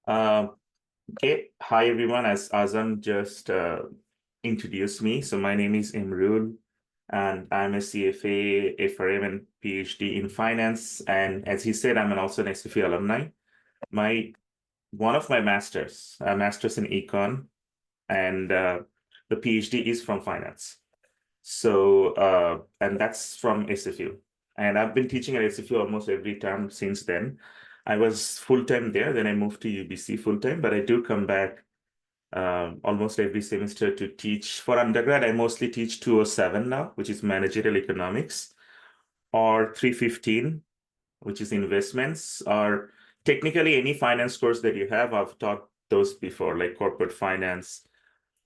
Uh, okay, hi everyone. As Azam just introduced me, so my name is Emrul, and I'm a CFA, FRM, and PhD in finance. And as he said, I'm also an SFA alumni. One of my masters, a master's in econ, and the PhD is from finance. So, and that's from SFU. And I've been teaching at SFU almost every term since then. I was full-time there, then I moved to UBC full-time, but I do come back almost every semester to teach. For undergrad, I mostly teach 207 now, which is managerial economics, or 315, which is investments, or technically any finance course that you have. I've taught those before, like corporate finance,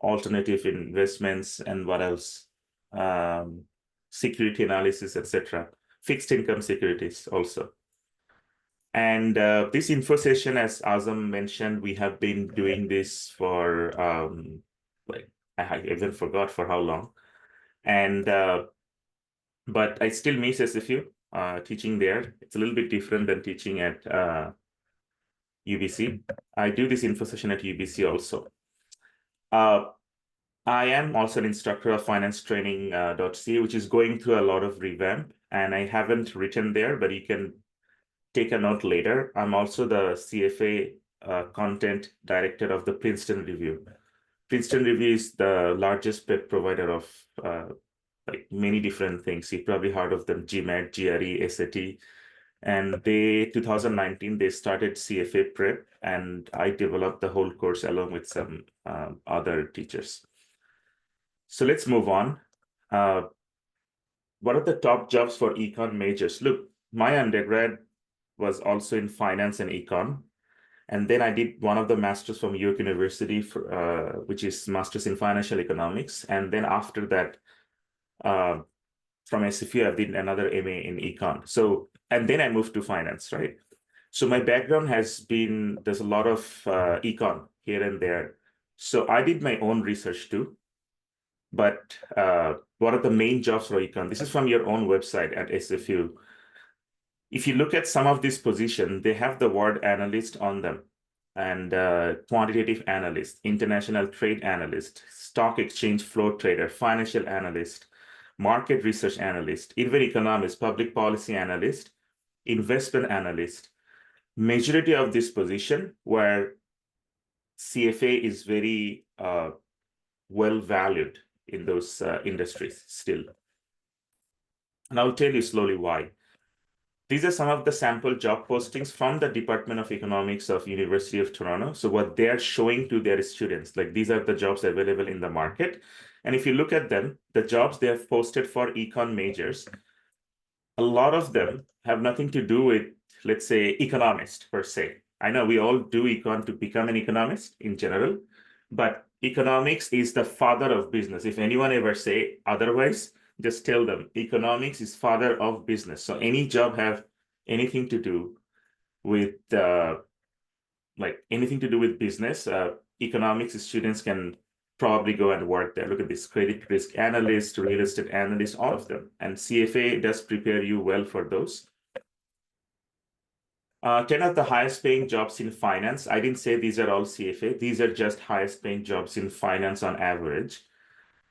alternative investments, and what else? Security analysis, etc. Fixed income securities also. And this info session, as Azam mentioned, we have been doing this for like I even forgot for how long. And but I still miss SFU teaching there. It's a little bit different than teaching at UBC. I do this info session at UBC also. I am also an instructor of financetraining.ca, which is going through a lot of revamp, and I haven't written there, but you can take a note later. I'm also the CFA content director of the Princeton Review. Princeton Review is the largest prep provider of like many different things. You've probably heard of them: GMAT, GRE, SAT. And 2019, they started CFA prep, and I developed the whole course along with some other teachers. So let's move on. What are the top jobs for econ majors? Look, my undergrad was also in finance and econ. And then I did one of the masters from York University, which is Masters in Financial Economics. And then after that, from SFU, I did another MA in econ. So, and then I moved to finance, right? So my background has been, there's a lot of econ here and there. So I did my own research too. But what are the main jobs for econ? This is from your own website at SFU. If you look at some of these positions, they have the word analyst on them, and quantitative analyst, international trade analyst, stock exchange flow trader, financial analyst, market research analyst, even economist, public policy analyst, investment analyst. Majority of this position where CFA is very well valued in those industries still. And I'll tell you slowly why. These are some of the sample job postings from the Department of Economics of University of Toronto. So what they're showing to their students, like these are the jobs available in the market. And if you look at them, the jobs they have posted for econ majors, a lot of them have nothing to do with, let's say, economist per se. I know we all do econ to become an economist in general, but economics is the father of business. If anyone ever say otherwise, just tell them economics is father of business. So any job have anything to do with like anything to do with business, economics students can probably go and work there. Look at this: credit risk analyst, real estate analyst, all of them. And CFA does prepare you well for those. 10 of the highest paying jobs in finance. I didn't say these are all CFA. These are just highest paying jobs in finance on average.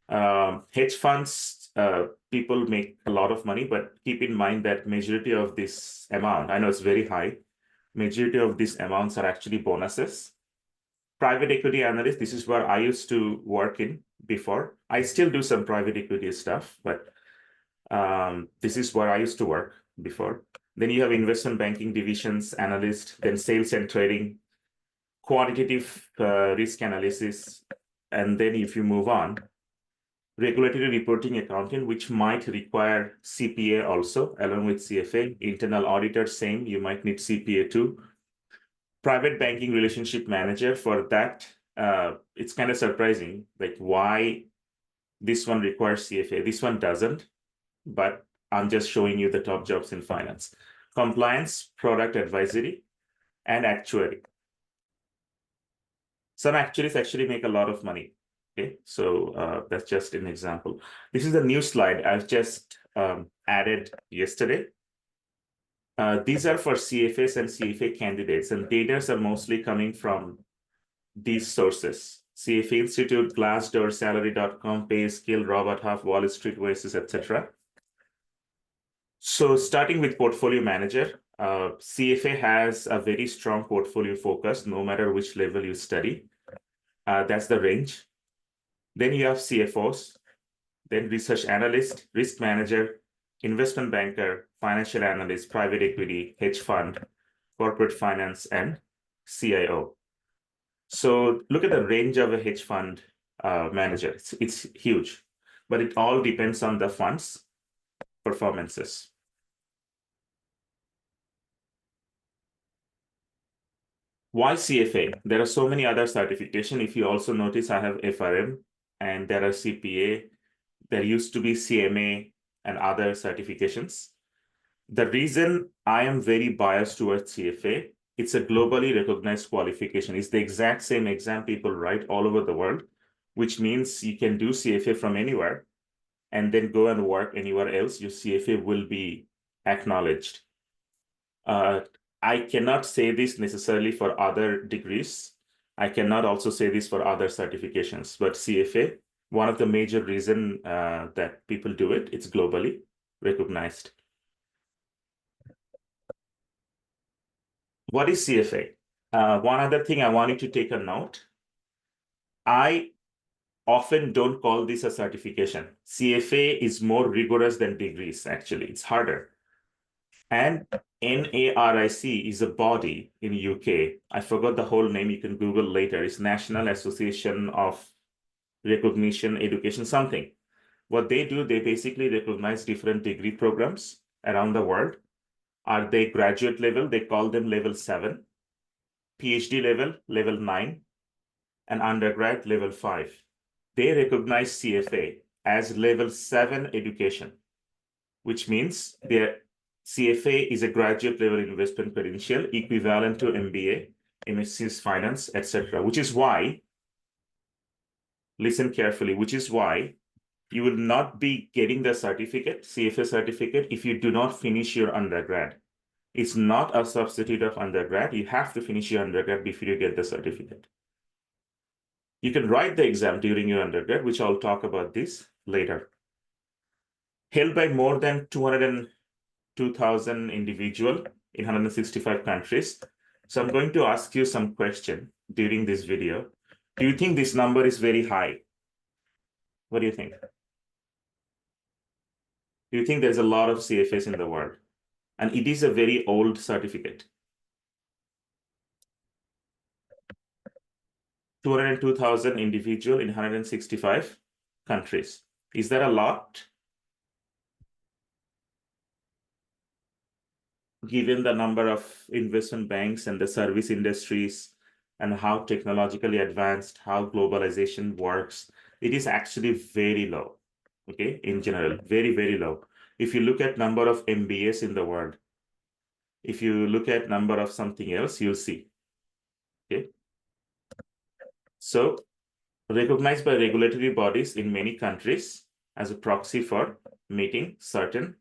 Hedge funds, people make a lot of money, but keep in mind that majority of this amount, I know it's very high, majority of these amounts are actually bonuses. Private equity analyst, this is where I used to work in before. I still do some private equity stuff, but this is where I used to work before. Then you have investment banking divisions analyst, then sales and trading, quantitative risk analysis. And then if you move on, regulatory reporting accountant, which might require CPA also, along with CFA. Internal auditor, same, you might need CPA too. Private banking relationship manager, for that, it's kind of surprising, like why this one requires CFA. This one doesn't, but I'm just showing you the top jobs in finance. Compliance, product advisory, and actuary. Some actuaries actually make a lot of money. Okay, so that's just an example. This is a new slide I've just added yesterday. These are for CFAs and CFA candidates, and data are mostly coming from these sources: CFA Institute, Glassdoor, Salary.com, PayScale, Robert Half, Wall Street Voices, etc. So starting with portfolio manager, CFA has a very strong portfolio focus, no matter which level you study. That's the range. Then you have CFOs, then research analyst, risk manager, investment banker, financial analyst, private equity, hedge fund, corporate finance, and CIO. So look at the range of a hedge fund manager. It's huge, but it all depends on the fund's performances. Why CFA? There are so many other certifications. If you also notice, I have FRM and there are CPA. There used to be CMA and other certifications. The reason I am very biased towards CFA, it's a globally recognized qualification. It's the exact same exam people write all over the world, which means you can do CFA from anywhere and then go and work anywhere else. Your CFA will be acknowledged. I cannot say this necessarily for other degrees. I cannot also say this for other certifications, but CFA, one of the major reasons that people do it, it's globally recognized. What is CFA? One other thing I wanted to take a note. I often don't call this a certification. CFA is more rigorous than degrees, actually. It's harder. And NARIC is a body in UK. I forgot the whole name. You can Google later. It's National Association of Recognition, Education, something. What they do, they basically recognize different degree programs around the world. Are they graduate level? They call them level 7. PhD level, level 9. And undergrad, level 5. They recognize CFA as level 7 education, which means their CFA is a graduate level investment credential equivalent to MBA, MSc's finance, etc. Which is why, listen carefully, which is why you will not be getting the certificate, CFA certificate, if you do not finish your undergrad. It's not a substitute of undergrad. You have to finish your undergrad before you get the certificate. You can write the exam during your undergrad, which I'll talk about this later. Held by more than 202,000 individuals in 165 countries. So I'm going to ask you some question during this video. Do you think this number is very high? What do you think? Do you think there's a lot of CFAs in the world? And it is a very old certificate. 202,000 individuals in 165 countries. Is that a lot? Given the number of investment banks and the service industries and how technologically advanced, how globalization works, it is actually very low, okay, in general, very, very low. If you look at number of MBAs in the world, if you look at number of something else, you'll see, okay? So recognized by regulatory bodies in many countries as a proxy for meeting certain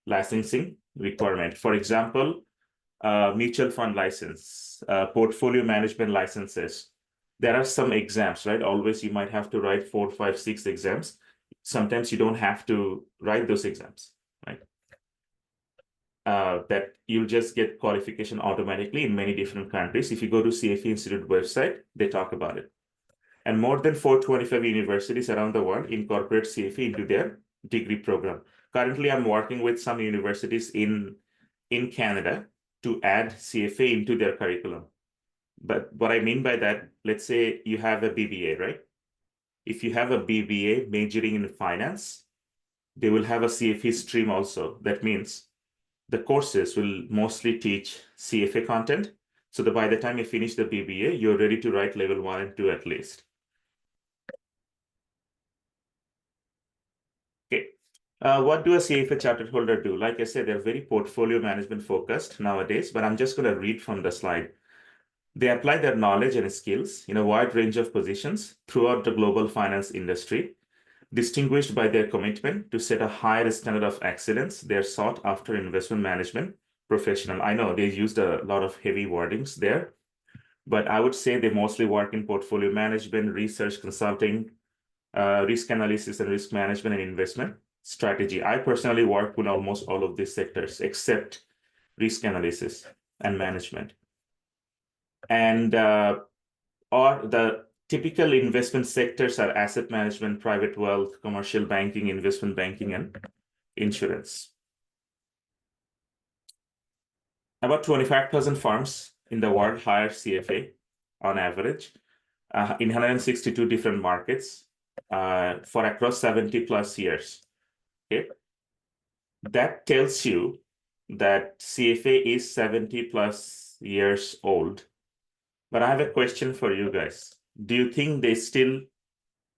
licensing requirement. For example, mutual fund license, portfolio management licenses. There are some exams, right? Always you might have to write 4, 5, 6 exams. Sometimes you don't have to write those exams, right? That you'll just get qualification automatically in many different countries. If you go to CFA Institute website, they talk about it. And more than 425 universities around the world incorporate CFA into their degree program. Currently, I'm working with some universities in Canada to add CFA into their curriculum. But what I mean by that, let's say you have a BBA, right? If you have a BBA majoring in finance, they will have a CFA stream also. That means the courses will mostly teach CFA content, so that by the time you finish the BBA, you're ready to write level 1 and 2 at least. Okay. What do a CFA chartered holder do? Like I said, they're very portfolio management focused nowadays, but I'm just going to read from the slide. They apply their knowledge and skills in a wide range of positions throughout the global finance industry, distinguished by their commitment to set a higher standard of excellence. They are sought after investment management professional. I know they used a lot of heavy wordings there, but I would say they mostly work in portfolio management, research, consulting, risk analysis and risk management, and investment strategy. I personally work with almost all of these sectors except risk analysis and management. And or the typical investment sectors are asset management, private wealth, commercial banking, investment banking, and insurance. About 25,000 firms in the world hire CFA on average in 162 different markets for across 70 plus years. Okay, that tells you that CFA is 70 plus years old. But I have a question for you guys. Do you think they still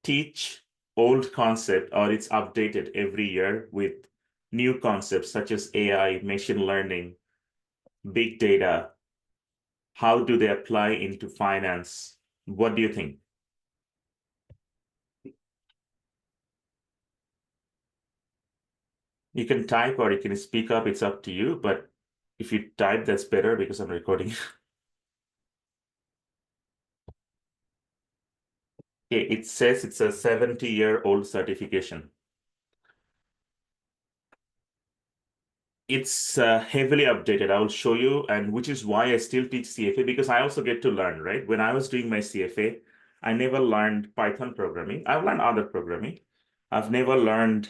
teach old concept, or it's updated every year with new concepts such as AI, machine learning, big data? How do they apply into finance? What do you think? You can type or you can speak up, it's up to you, but if you type, that's better because I'm recording. Okay, it says it's a 70-year-old certification. It's heavily updated. I will show you, and which is why I still teach CFA, because I also get to learn, right? When I was doing my CFA, I never learned Python programming. I've learned other programming. I've never learned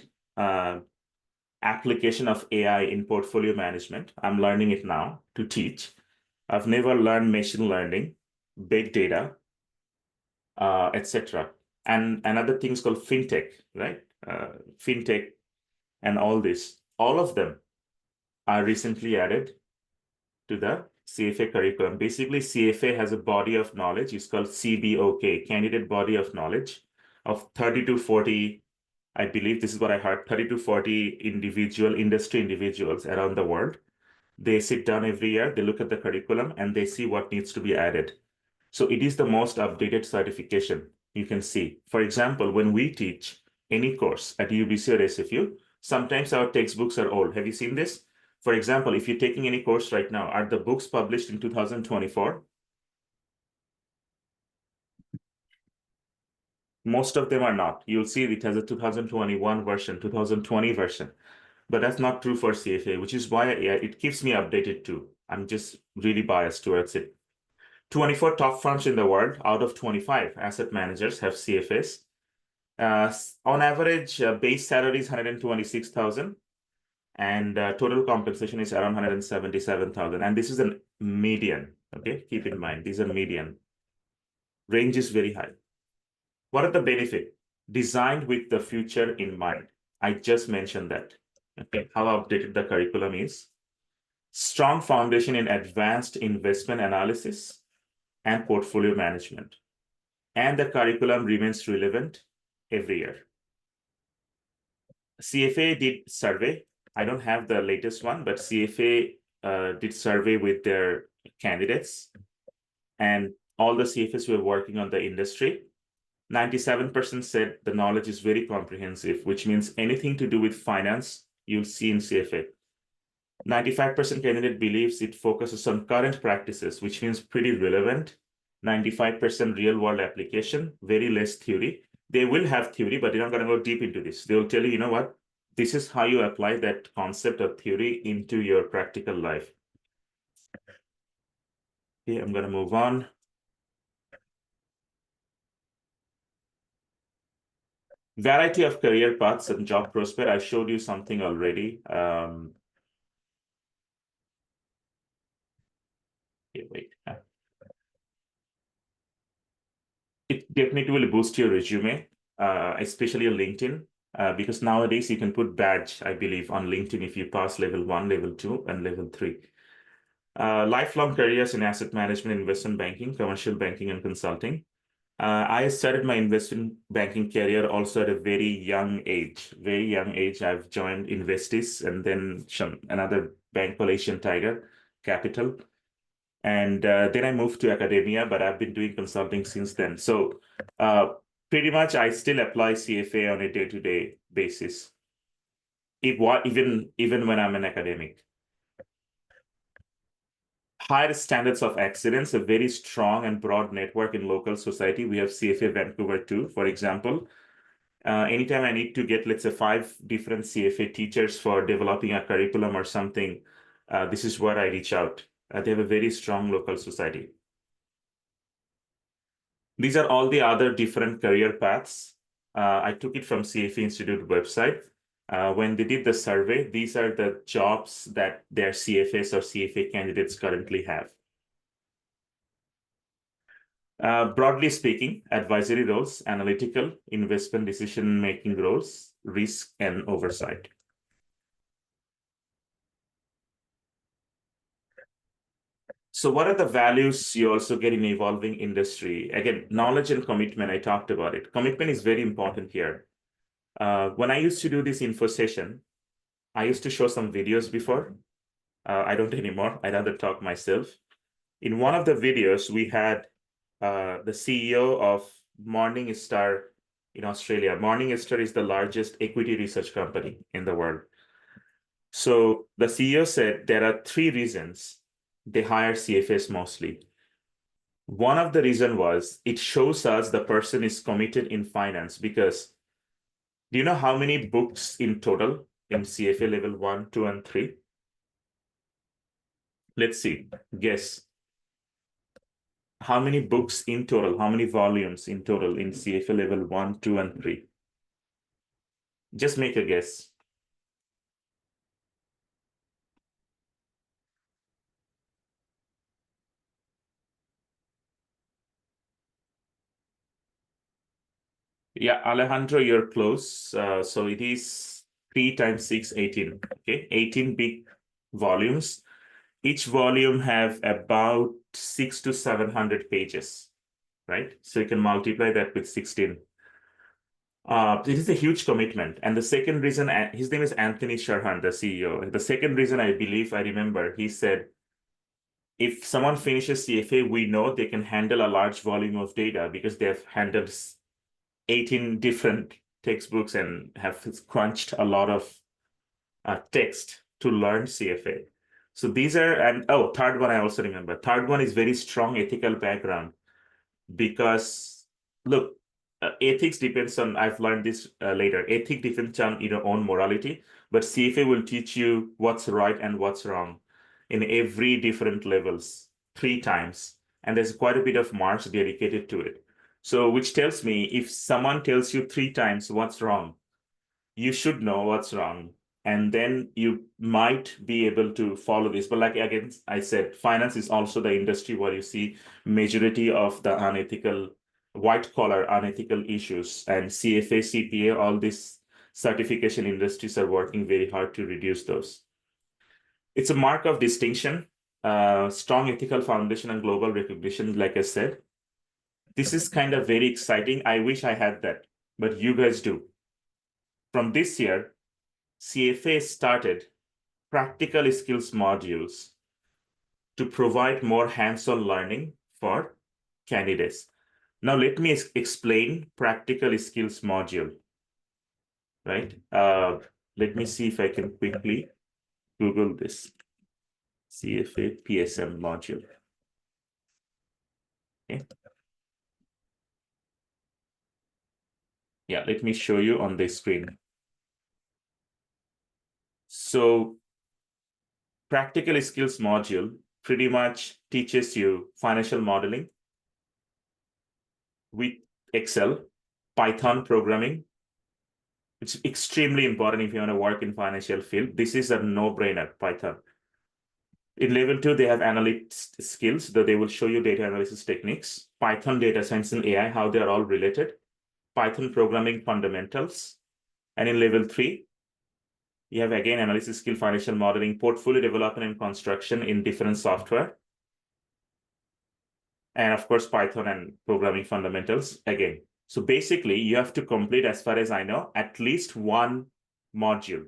application of AI in portfolio management. I'm learning it now to teach. I've never learned machine learning, big data, etc. And another things called fintech, right? Fintech and all this, all of them are recently added to the CFA curriculum. Basically, CFA has a body of knowledge. It's called CBOK, Candidate Body of Knowledge, of 30 to 40, I believe this is what I heard, 30 to 40 industry individuals around the world. They sit down every year, they look at the curriculum, and they see what needs to be added. So it is the most updated certification you can see. For example, when we teach any course at UBC or SFU, sometimes our textbooks are old. Have you seen this? For example, if you're taking any course right now, are the books published in 2024? Most of them are not. You'll see it has a 2021 version, 2020 version. But that's not true for CFA, which is why it keeps me updated too. I'm just really biased towards it. 24 top firms in the world out of 25 asset managers have CFAs. On average, base salary is 126,000 and total compensation is around 177,000. And this is a median, okay? Keep in mind, these are median. Range is very high. What are the benefits? Designed with the future in mind. I just mentioned that, okay? How updated the curriculum is. Strong foundation in advanced investment analysis and portfolio management. And the curriculum remains relevant every year. CFA did survey. I don't have the latest one, but CFA did survey with their candidates and all the CFAs who are working on the industry. 97% said the knowledge is very comprehensive, which means anything to do with finance, you'll see in CFA. 95% candidate believes it focuses on current practices, which means pretty relevant. 95% real world application, very less theory. They will have theory, but they're not going to go deep into this. They will tell you, you know what? This is how you apply that concept of theory into your practical life. Okay, I'm going to move on. Variety of career paths and job prospect. I showed you something already. Okay, wait. It definitely will boost your resume, especially on LinkedIn, because nowadays you can put badge, I believe, on LinkedIn if you pass level 1, level 2, and level 3. Lifelong careers in asset management, investment banking, commercial banking, and consulting. I started my investment banking career also at a very young age. Very young age, I've joined Investis and then another bank called Asian Tiger Capital. And then I moved to academia, but I've been doing consulting since then. So pretty much I still apply CFA on a day-to-day basis, even when I'm an academic. higher standards of excellence, a very strong and broad network in local society. We have CFA Vancouver too, for example. Anytime I need to get, let's say, 5 different CFA teachers for developing a curriculum or something, this is where I reach out. They have a very strong local society. These are all the other different career paths. I took it from CFA Institute website. When they did the survey, these are the jobs that their CFAs or CFA candidates currently have. Broadly speaking, advisory roles, analytical, investment decision-making roles, risk, and oversight. So what are the values you also get in evolving industry? Again, knowledge and commitment, I talked about it. Commitment is very important here. When I used to do this info session, I used to show some videos before. I don't anymore. I rather talk myself. In one of the videos, we had the CEO of Morningstar in Australia. Morningstar is the largest equity research company in the world. So the CEO said there are 3 reasons they hire CFAs mostly. One of the reason was it shows us the person is committed in finance, because do you know how many books in total in CFA level 1, 2, and 3? Let's see, guess. How many books in total, how many volumes in total in CFA level 1, 2, and 3? Just make a guess. Yeah, Alejandro, you're close. So it is 3 times 6, 18. Okay, 18 big volumes. Each volume have about 600 to 700 pages, right? So you can multiply that with 16. It is a huge commitment. And the second reason, his name is Anthony Sharhan, the CEO. The second reason I believe I remember, he said, if someone finishes CFA, we know they can handle a large volume of data because they have handled 18 different textbooks and have crunched a lot of text to learn CFA. So these are, and oh, third one I also remember. Third one is very strong ethical background, because look, ethics depends on, I've learned this later, ethics depends on your own morality, but CFA will teach you what's right and what's wrong in every different levels 3 times. And there's quite a bit of marks dedicated to it. So which tells me if someone tells you 3 times what's wrong, you should know what's wrong. And then you might be able to follow this. But like, again, I said, finance is also the industry where you see majority of the unethical, white collar unethical issues, and CFA, CPA, all these certification industries are working very hard to reduce those. It's a mark of distinction, strong ethical foundation and global recognition, like I said. This is kind of very exciting. I wish I had that, but you guys do. From this year, CFA started practical skills modules to provide more hands-on learning for candidates. Now, let me explain practical skills module, right? Let me see if I can quickly Google this. CFA PSM module. Okay. Yeah, let me show you on the screen. So practical skills module pretty much teaches you financial modeling with Excel, Python programming. It's extremely important if you want to work in financial field. This is a no-brainer, Python. In level 2, they have analyst skills, though they will show you data analysis techniques, Python, data science, and AI, how they're all related, Python programming fundamentals. And in level 3, you have, again, analysis skill, financial modeling, portfolio development and construction in different software. And of course, Python and programming fundamentals again. So basically, you have to complete, as far as I know, at least one module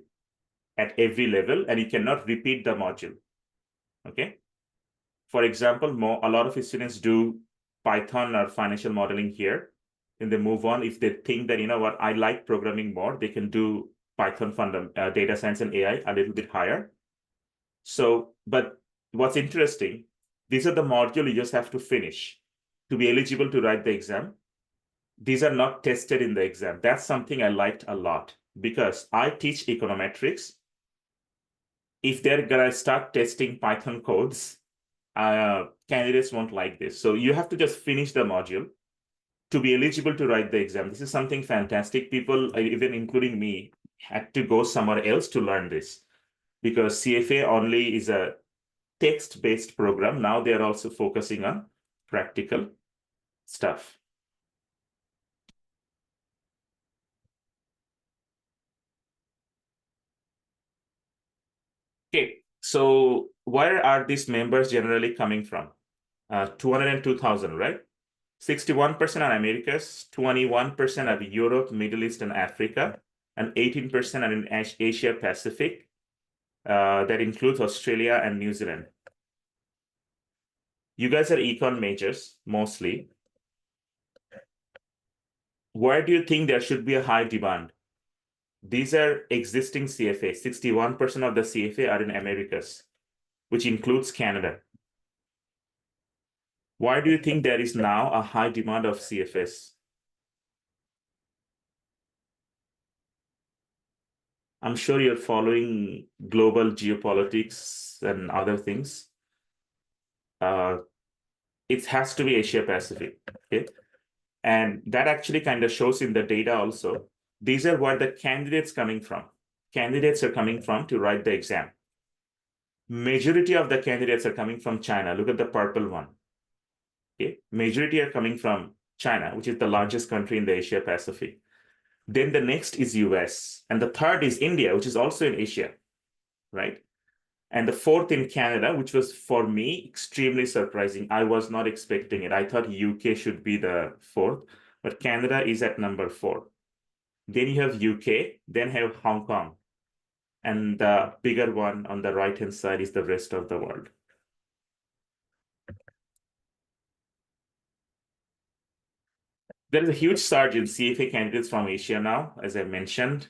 at every level, and you cannot repeat the module. Okay. For example, a lot of students do Python or financial modeling here, and they move on. If they think that, you know what, I like programming more, they can do Python data science and AI a little bit higher. So, but what's interesting, These are the modules you just have to finish to be eligible to write the exam. These are not tested in the exam. That's something I liked a lot because I teach econometrics. If they're gonna start testing Python codes, candidates won't like this. So you have to just finish the module to be eligible to write the exam. This is something fantastic. People, even including me, had to go somewhere else to learn this because CFA only is a text-based program. Now they are also focusing on practical stuff. Okay, so where are these members generally coming from? 202,000, right? 61% are Americas, 21% are Europe, Middle East, and Africa, and 18% are in Asia Pacific. That includes Australia and New Zealand. You guys are econ majors, mostly. Where do you think there should be a high demand? These are existing CFA. 61% of the CFA are in Americas, which includes Canada. Why do you think there is now a high demand of CFS? I'm sure you're following global geopolitics and other things. It has to be Asia Pacific, okay? And that actually kind of shows in the data also. These are where the candidates coming from. Candidates are coming from to write the exam. Majority of the candidates are coming from China. Look at the purple one. Okay, majority are coming from China, which is the largest country in the Asia Pacific. Then the next is US, and the third is India, which is also in Asia, right? And the fourth in Canada, which was for me extremely surprising. I was not expecting it. I thought UK should be the fourth, but Canada is at number 4. Then you have UK, then have Hong Kong. And the bigger one on the right-hand side is the rest of the world. There is a huge surge in CFA candidates from Asia now, as I mentioned.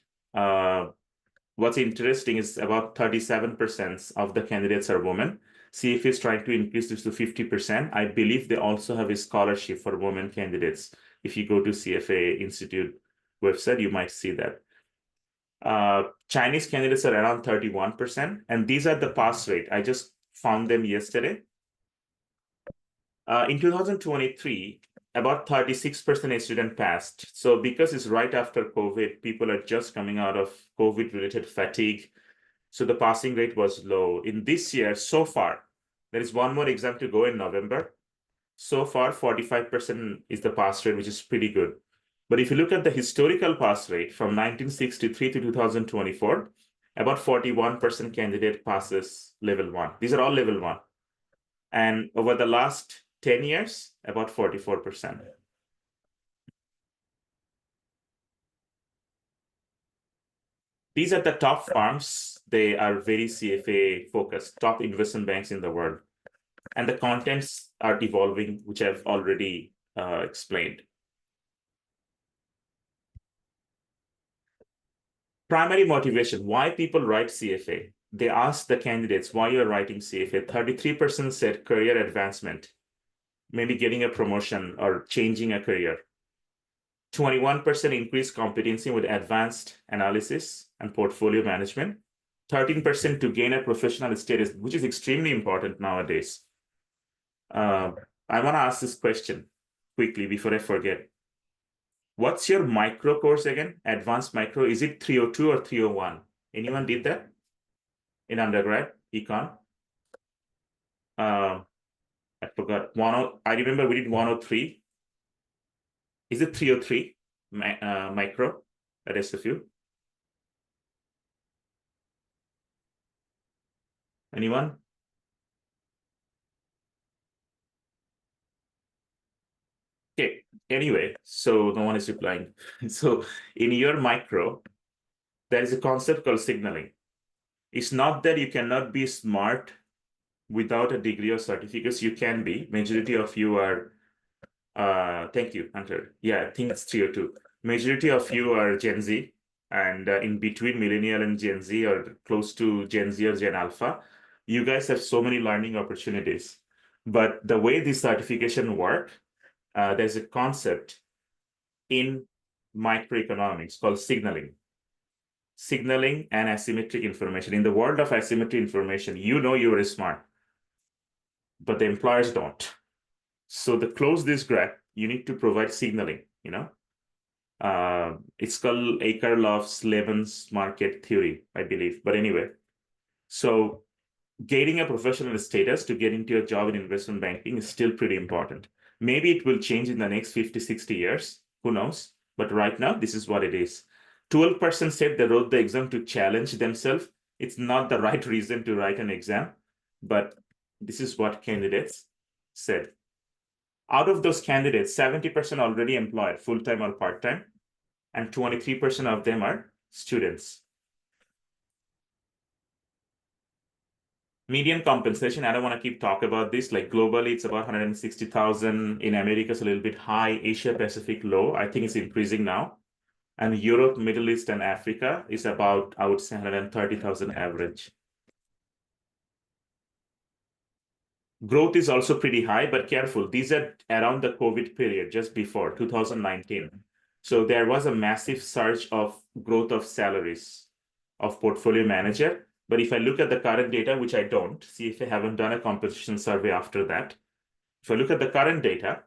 What's interesting is about 37% of the candidates are women. CFA is trying to increase this to 50%. I believe they also have a scholarship for women candidates. If you go to CFA Institute website, you might see that. Chinese candidates are around 31%, and these are the pass rate. I just found them yesterday. In 2023, about 36% of students passed. So because it's right after COVID, people are just coming out of COVID-related fatigue. So the passing rate was low. In this year, so far, there is one more exam to go in November. So far, 45% is the pass rate, which is pretty good. But if you look at the historical pass rate from 1963 to 2024, about 41% candidate passes level 1. These are all level 1. And over the last 10 years, about 44%. These are the top firms. They are very CFA focused, top investment banks in the world. And the contents are evolving, which I've already explained. Primary motivation, why people write CFA. They asked the candidates why you're writing CFA. 33% said career advancement, maybe getting a promotion or changing a career. 21% increased competency with advanced analysis and portfolio management. 13% to gain a professional status, which is extremely important nowadays. I want to ask this question quickly before I forget. What's your micro course again? Advanced micro, is it 302 or 301? Anyone did that in undergrad, econ? I forgot. I remember we did 103. Is it 303 micro? The rest of you? Anyone? Okay, anyway, so no one is replying. So in your micro, there is a concept called signaling. It's not that you cannot be smart without a degree or certificates. You can be. Majority of you are, thank you, Hunter. Yeah, I think it's 302. Majority of you are Gen Z, and in between millennial and Gen Z, or close to Gen Z or Gen Alpha. You guys have so many learning opportunities. But the way this certification work, there's a concept in microeconomics called signaling. Signaling and asymmetric information. In the world of asymmetric information, you know you're smart, but the employers don't. So to close this gap, you need to provide signaling, It's called Akerlof-Levin's market theory, I believe. But anyway, so getting a professional status to get into a job in investment banking is still pretty important. Maybe it will change in the next 50, 60 years. Who knows? But right now, this is what it is. 12% said they wrote the exam to challenge themselves. It's not the right reason to write an exam, but this is what candidates said. Out of those candidates, 70% already employed, full-time or part-time, and 23% of them are students. Median compensation, I don't want to keep talking about this. Like globally, it's about 160,000. In America, it's a little bit high. Asia Pacific low. I think it's increasing now. And Europe, Middle East, and Africa is about, I would say, 130,000 average. Growth is also pretty high, but careful. These are around the COVID period, just before 2019. So there was a massive surge of growth of salaries of portfolio manager. But if I look at the current data, which I don't, see if I haven't done a composition survey after that. If I look at the current data,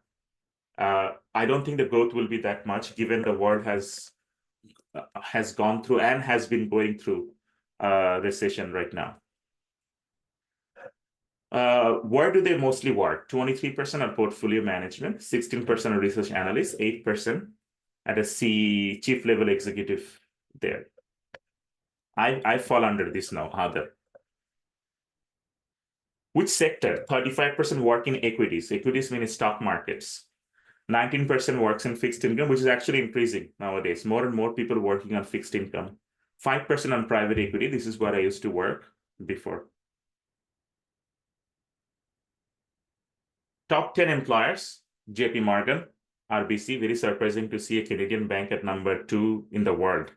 I don't think the growth will be that much given the world has gone through and has been going through recession right now. Where do they mostly work? 23% are portfolio management, 16% are research analysts, 8% at a chief level executive there. I fall under this now, other. Which sector? 35% work in equities. Equities mean stock markets. 19% works in fixed income, which is actually increasing nowadays. More and more people working on fixed income. 5% on private equity. This is where I used to work before. Top 10 employers, JP Morgan, RBC. Very surprising to see a Canadian bank at number 2 in the world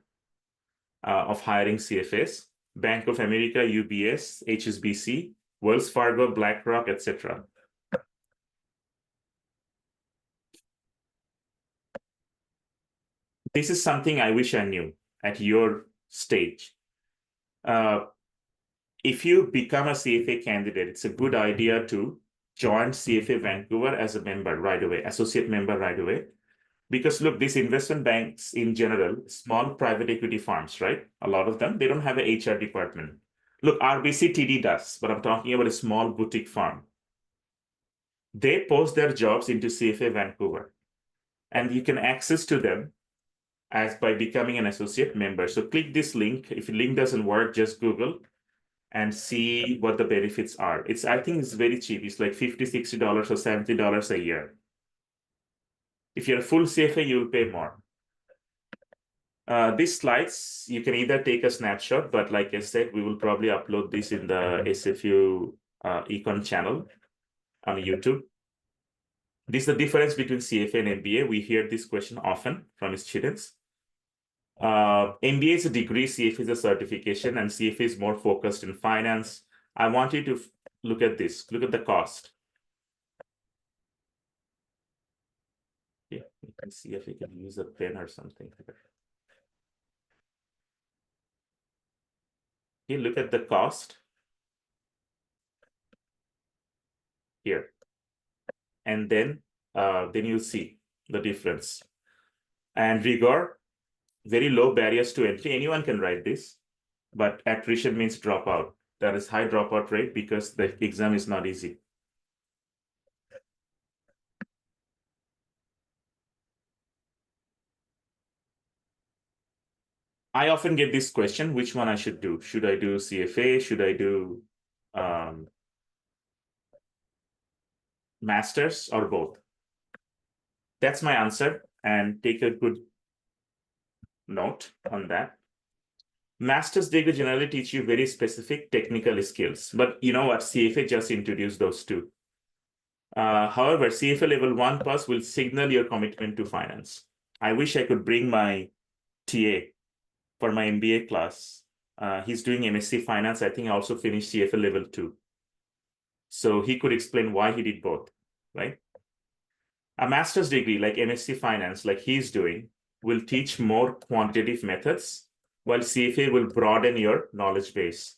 of hiring CFAs. Bank of America, UBS, HSBC, Wells Fargo, BlackRock, etc. This is something I wish I knew at your stage. If you become a CFA candidate, it's a good idea to join CFA Vancouver as a member right away, associate member right away. Because look, these investment banks in general, small private equity firms, right? A lot of them, they don't have an HR department. Look, RBC TD does, but I'm talking about a small boutique firm. They post their jobs into CFA Vancouver, and you can access to them as by becoming an associate member. So click this link. If the link doesn't work, just Google and see what the benefits are. I think it's very cheap. It's like $50, $60 or $70 a year. If you're a full CFA, you'll pay more. These slides, you can either take a snapshot, but like I said, we will probably upload this in the SFU Econ channel on YouTube. This is the difference between CFA and MBA. We hear this question often from students. MBA is a degree, CFA is a certification, and CFA is more focused in finance. I want you to look at this. Look at the cost. Yeah, you can see if you can use a pen or something. Here, look at the cost here. And then you'll see the difference. And rigor, very low barriers to entry. Anyone can write this, but attrition means dropout. There is high dropout rate because the exam is not easy. I often get this question, which one I should do? Should I do CFA? Should I do master's or both? That's my answer, and take a good note on that. Master's degree generally teach you very specific technical skills, but you know what? CFA just introduced those two. However, CFA level 1 plus will signal your commitment to finance. I wish I could bring my TA for my MBA class. He's doing MSc Finance. I think I also finished CFA level 2. So he could explain why he did both, right? A master's degree like MSc Finance, like he's doing, will teach more quantitative methods, while CFA will broaden your knowledge base.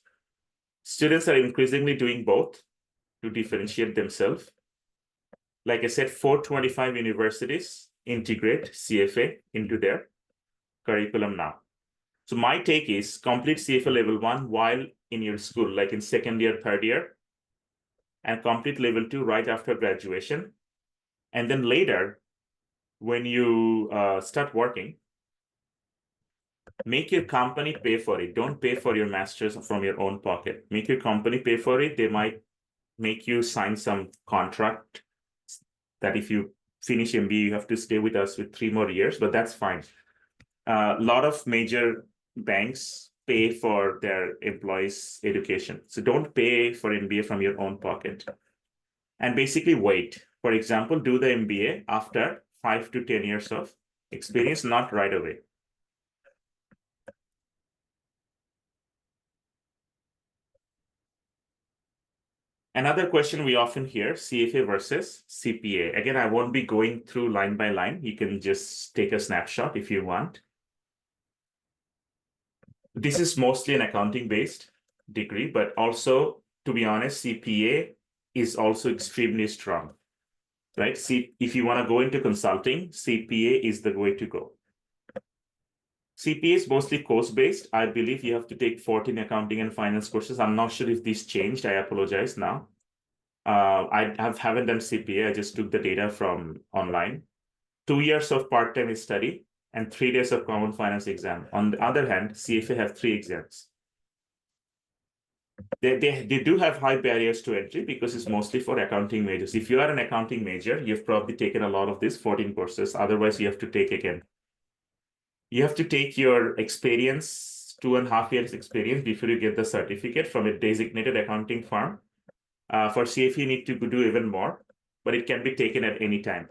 Students are increasingly doing both to differentiate themselves. Like I said, 425 universities integrate CFA into their curriculum now. So my take is complete CFA level 1 while in your school, like in second year, third year, and complete level 2 right after graduation. And then later, when you start working, make your company pay for it. Don't pay for your master's from your own pocket. Make your company pay for it. They might make you sign some contract that if you finish MBA, you have to stay with us with 3 more years, but that's fine. A lot of major banks pay for their employees' education. So don't pay for MBA from your own pocket. And basically wait. For example, do the MBA after 5 to 10 years of experience, not right away. Another question we often hear, CFA versus CPA. Again, I won't be going through line by line. You can just take a snapshot if you want. This is mostly an accounting-based degree, but also, to be honest, CPA is also extremely strong, right? See, if you want to go into consulting, CPA is the way to go. CPA is mostly course-based. I believe you have to take 14 accounting and finance courses. I'm not sure if this changed. I apologize now. Haven't done CPA. I just took the data from online. 2 years of part-time study and 3 days of common finance exam. On the other hand, CFA have 3 exams. They do have high barriers to entry because it's mostly for accounting majors. If you are an accounting major, you've probably taken a lot of these 14 courses. Otherwise, you have to take again. You have to take your experience, 2.5 years experience before you get the certificate from a designated accounting firm. For CFA, you need to do even more, but it can be taken at any time.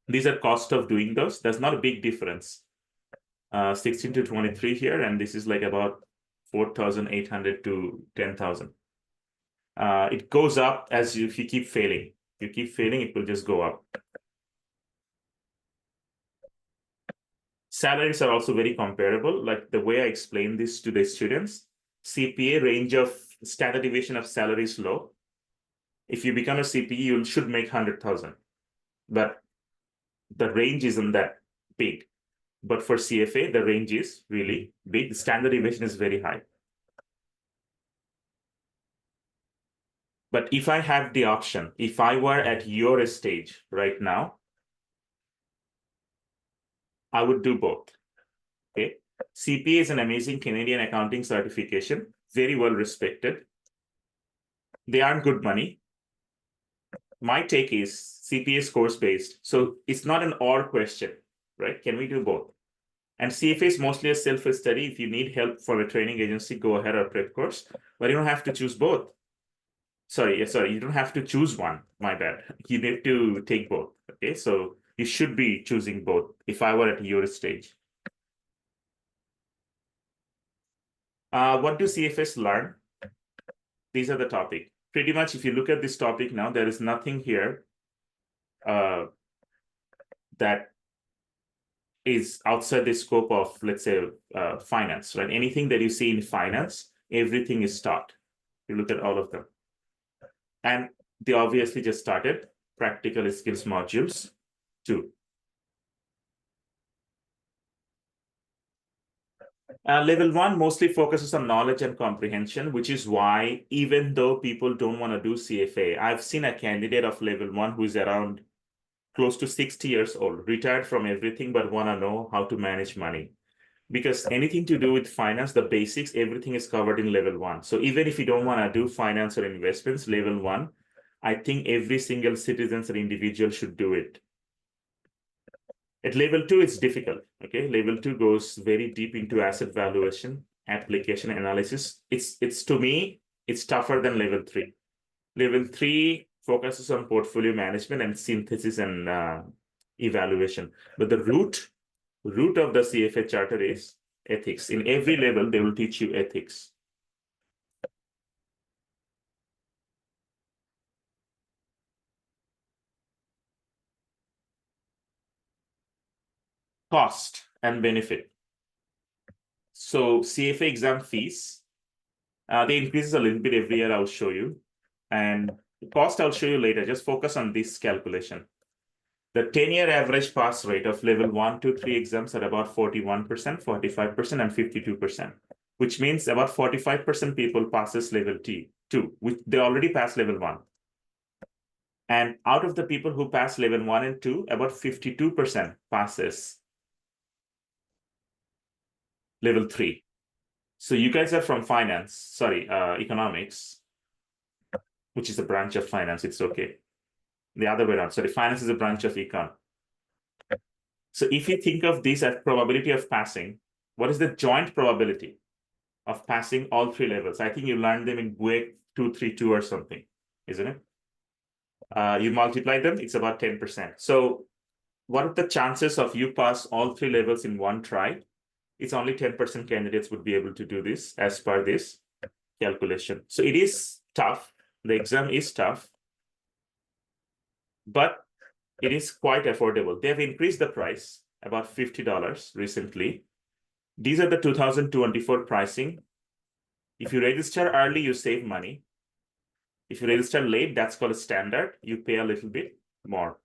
These are cost of doing those. There's not a big difference. 16 to 23 here, and this is like about 4,800 to 10,000. It goes up as if you keep failing. If you keep failing, it will just go up. Salaries are also very comparable. Like the way I explain this to the students, CPA range of standard deviation of salary is low. If you become a CPA, you should make 100,000, but the range isn't that big. But for CFA, the range is really big. The standard deviation is very high. But if I had the option, if I were at your stage right now, I would do both. Okay. CPA is an amazing Canadian accounting certification, very well respected. They earn good money. My take is CPA is course-based. So it's not an or question, right? Can we do both? And CFA is mostly a self-study. If you need help from a training agency, go ahead or prep course, but you don't have to choose both. Sorry, you don't have to choose one. My bad. You need to take both. Okay, so you should be choosing both if I were at your stage. What do CFS learn? These are the topic. Pretty much, if you look at this topic now, there is nothing here that is outside the scope of, let's say, finance, right? Anything that you see in finance, everything is taught. You look at all of them. And they obviously just started practical skills modules too. Level 1 mostly focuses on knowledge and comprehension, which is why even though people don't want to do CFA, I've seen a candidate of level 1 who is around close to 60 years old, retired from everything, but want to know how to manage money. Because anything to do with finance, the basics, everything is covered in level 1. So even if you don't want to do finance or investments, level 1, I think every single citizen or individual should do it. At level 2, it's difficult. Okay, level 2 goes very deep into asset valuation, application analysis. It's to me, it's tougher than level 3. Level 3 focuses on portfolio management and synthesis and evaluation. But the root of the CFA charter is ethics. In every level, they will teach you ethics. Cost and benefit. So CFA exam fees, they increases a little bit every year, I'll show you. And the cost I'll show you later, just focus on this calculation. The 10-year average pass rate of level 1, 2, 3 exams are about 41%, 45%, and 52%, which means about 45% people passes level 2, which they already passed level 1. And out of the people who pass level 1 and 2, about 52% passes level 3. So you guys are from economics, which is a branch of finance. It's okay. The other way around. Sorry, finance is a branch of econ. So if you think of this as probability of passing, what is the joint probability of passing all 3 levels? I think you learned them in WEG 232 or something, isn't it? You multiply them, it's about 10%. So what are the chances of you pass all 3 levels in one try? It's only 10% candidates would be able to do this as per this calculation. So it is tough. The exam is tough, but it is quite affordable. They have increased the price about $50 recently. These are the 2024 pricing. If you register early, you save money. If you register late, that's called a standard. You pay a little bit more.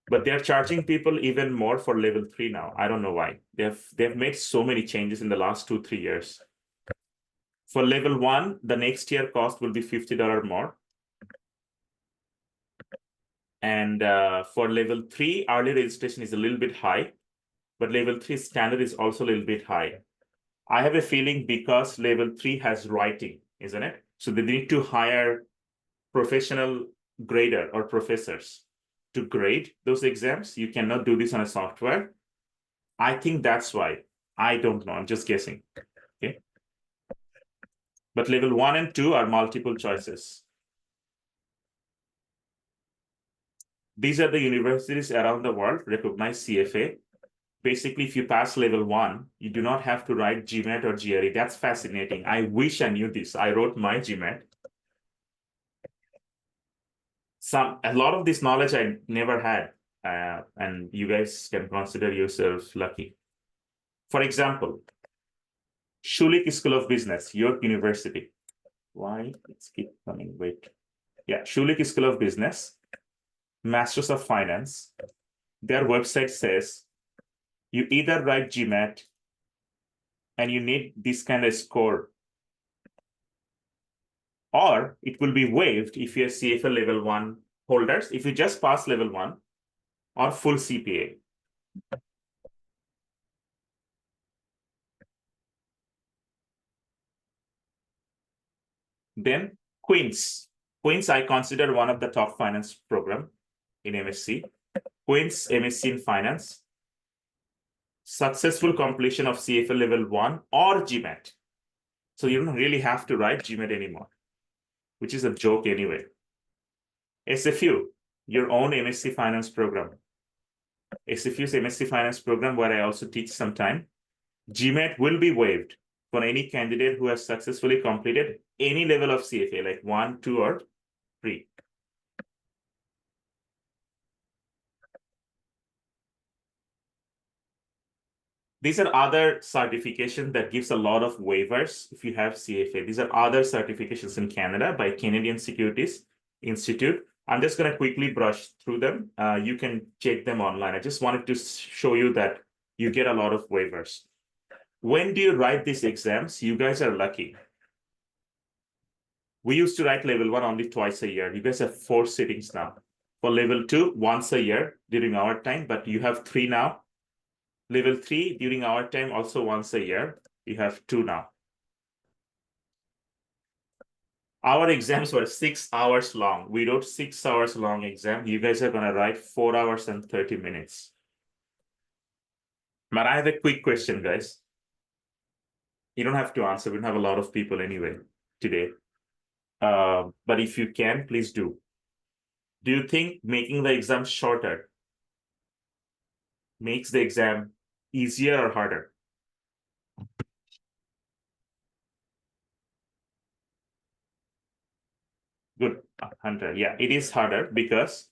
But they're charging people even more for level 3 now. I don't know why. They've made so many changes in the last 2-3 years. For level 1, the next year cost will be $50 more. And for level 3, early registration is a little bit high, but level 3 standard is also a little bit high. I have a feeling because level 3 has writing, isn't it? So they need to hire professional grader or professors to grade those exams. You cannot do this on a software. I think that's why. I don't know. I'm just guessing. Okay. But level 1 and 2 are multiple choices. These are the universities around the world recognize CFA. Basically, if you pass level 1, you do not have to write GMAT or GRE. That's fascinating. I wish I knew this. I wrote my GMAT. A lot of this knowledge I never had, and you guys can consider yourself lucky. For example, Schulich School of Business, York University. Why? Let's keep coming. Wait. Yeah, Schulich School of Business, Masters of Finance. Their website says you either write GMAT and you need this kind of score, or it will be waived if you're CFA level 1 holders, if you just pass level 1 or full CPA. Then Queen's. Queen's I consider one of the top finance program in MSc. Queen's MSc in Finance. Successful completion of CFA level 1 or GMAT. So you don't really have to write GMAT anymore, which is a joke anyway. SFU, your own MSc Finance program. SFU's MSc Finance program, where I also teach sometime. GMAT will be waived for any candidate who has successfully completed any level of CFA, like 1, 2, or 3. These are other certifications that gives a lot of waivers if you have CFA. These are other certifications in Canada by Canadian Securities Institute. I'm just going to quickly brush through them. You can check them online. I just wanted to show you that you get a lot of waivers. When do you write these exams? You guys are lucky. We used to write level 1 only twice a year. You guys have 4 sittings now. For level 2, once a year during our time, but you have 3 now. Level 3 during our time, also once a year. You have 2 now. Our exams were 6 hours long. We wrote 6 hours long exam. You guys are going to write 4 hours and 30 minutes. But I have a quick question, guys. You don't have to answer. We don't have a lot of people anyway today. But if you can, please do. Do you think making the exam shorter makes the exam easier or harder? Good, Hunter. Yeah, it is harder because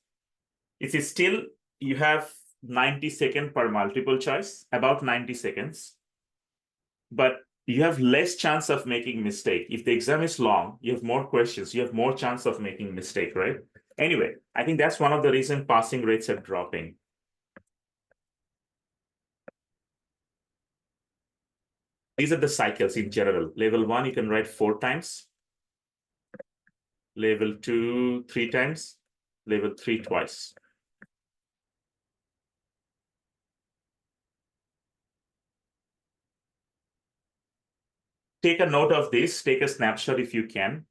it is still, you have 90 seconds per multiple choice, about 90 seconds. But you have less chance of making mistake. If the exam is long, you have more questions, you have more chance of making mistake, right? Anyway, I think that's one of the reasons passing rates are dropping. These are the cycles in general. Level 1, you can write 4 times. Level 2, 3 times. Level 3, twice. Take a note of this. Take a snapshot if you can.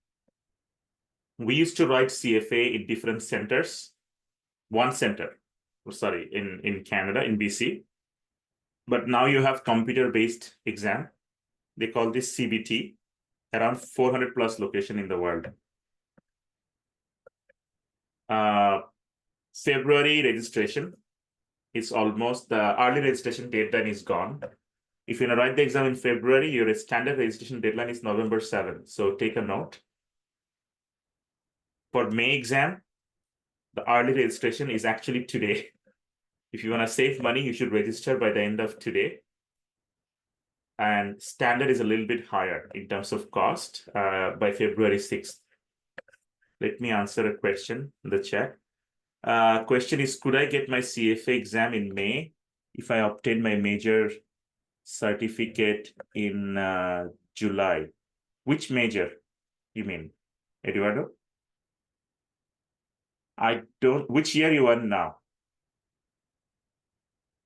We used to write CFA in different centers. One center, sorry, in Canada, in BC. But now you have computer-based exam. They call this CBT, around 400 plus location in the world. February registration is almost, the early registration deadline is gone. If you write the exam in February, your standard registration deadline is November 7th. So take a note. For May exam, the early registration is actually today. If you want to save money, you should register by the end of today. And standard is a little bit higher in terms of cost by February 6th. Let me answer a question in the chat. Question is, could I get my CFA exam in May if I obtain my major certificate in July? Which major you mean, Eduardo? I don't, which year you are now?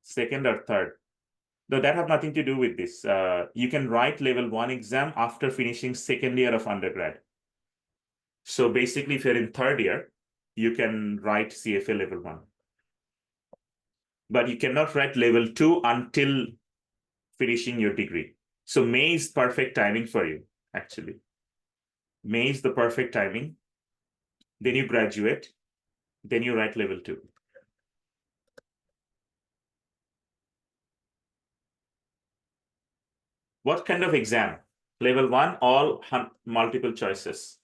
Second or third? No, that have nothing to do with this. You can write level 1 exam after finishing second year of undergrad. So basically, if you're in third year, you can write CFA level 1. But you cannot write level 2 until finishing your degree. So May is perfect timing for you, actually. May is the perfect timing. Then you graduate. Then you write level 2. What kind of exam? Level 1, all multiple choices.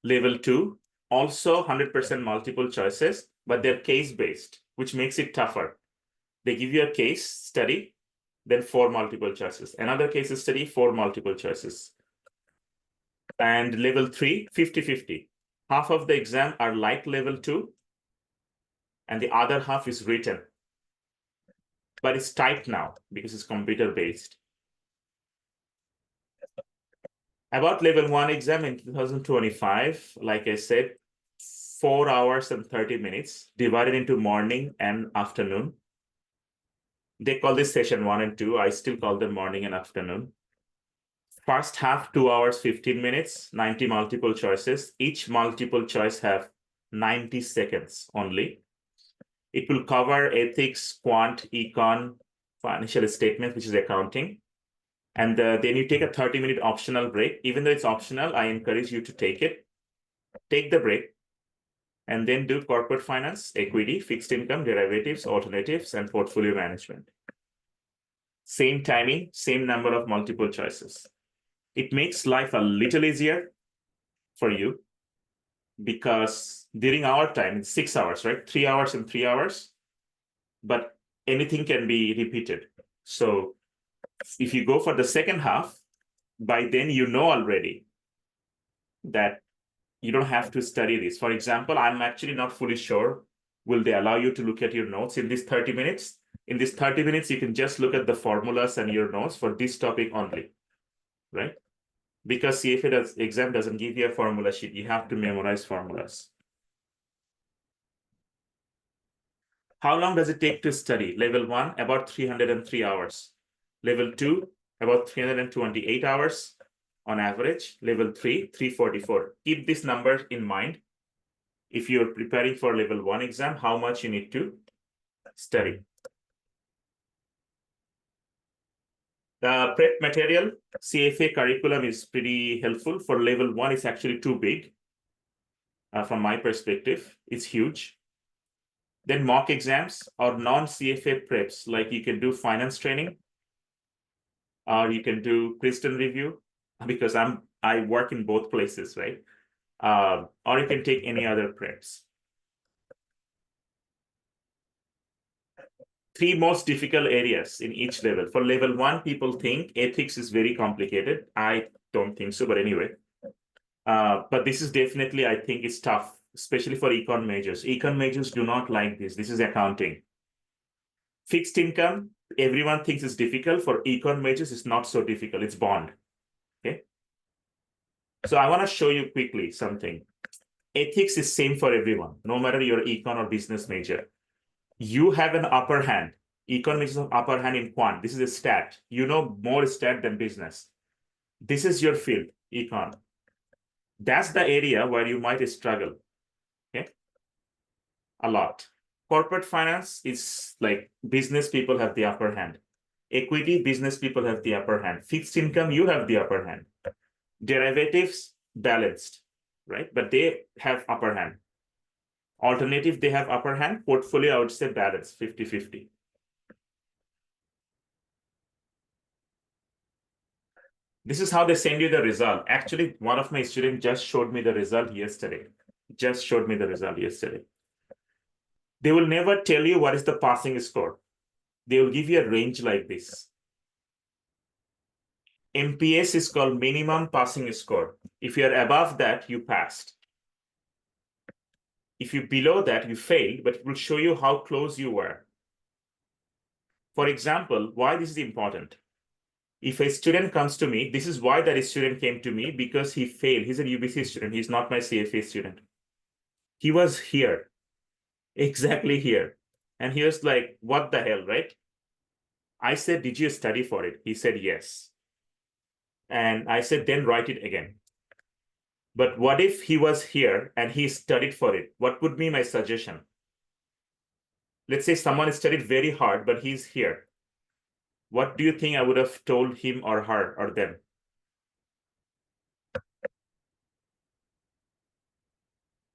Level 2, also 100% multiple choices, but they're case-based, which makes it tougher. They give you a case study, then 4 multiple choices. Another case study, 4 multiple choices. And level 3, 50-50. Half of the exam are like level 2, and the other half is written. But it's tight now because it's computer-based. About level 1 exam in 2025, like I said, 4 hours and 30 minutes divided into morning and afternoon. They call this session 1 and 2. I still call them morning and afternoon. First half, 2 hours, 15 minutes, 90 multiple choices. Each multiple choice have 90 seconds only. It will cover ethics, quant, econ, financial statement, which is accounting. And then you take a 30-minute optional break. Even though it's optional, I encourage you to take it. Take the break, and then do corporate finance, equity, fixed income, derivatives, alternatives, and portfolio management. Same timing, same number of multiple choices. It makes life a little easier for you because during our time, it's 6 hours, right? 3 hours and 3 hours, but anything can be repeated. So if you go for the second half, by then you know already that you don't have to study this. For example, I'm actually not fully sure, will they allow you to look at your notes in these 30 minutes? In these 30 minutes, you can just look at the formulas and your notes for this topic only, right? Because CFA exam doesn't give you a formula sheet. You have to memorize formulas. How long does it take to study? Level 1, about 303 hours. Level 2, about 328 hours on average. Level 3, 344. Keep this number in mind. If you're preparing for level 1 exam, how much you need to study. The prep material, CFA curriculum is pretty helpful. For level 1, it's actually too big. From my perspective, it's huge. Then mock exams or non-CFA preps, like you can do finance training, or you can do Princeton review, because I work in both places, right? Or you can take any other preps. three most difficult areas in each level. For level 1, people think ethics is very complicated. I don't think so, but anyway. But this is definitely, I think, it's tough, especially for econ majors. Econ majors do not like this. This is accounting. Fixed income, everyone thinks is difficult. For econ majors, it's not so difficult. It's bond. Okay. So I want to show you quickly something. Ethics is same for everyone, no matter you're econ or business major. You have an upper hand. Econ majors have upper hand in quant. This is a stat. You know more stat than business. This is your field, econ. That's the area where you might struggle. Okay. A lot. Corporate finance is like business people have the upper hand. Equity, business people have the upper hand. Fixed income, you have the upper hand. Derivatives, balanced, right? But they have upper hand. Alternative, they have upper hand. Portfolio, I would say balanced, 50-50. This is how they send you the result. Actually, one of my students just showed me the result yesterday. They will never tell you what is the passing score. They will give you a range like this. MPS is called minimum passing score. If you are above that, you passed. If you're below that, you failed, but it will show you how close you were. For example, why this is important. If a student comes to me, this is why that student came to me, because he failed. He's a UBC student. He's not my CFA student. He was here, exactly here. And he was like, what the hell, right? I said, did you study for it? He said, yes. And I said, then write it again. But what if he was here and he studied for it? What would be my suggestion? Let's say someone studied very hard, but he's here. What do you think I would have told him or her or them?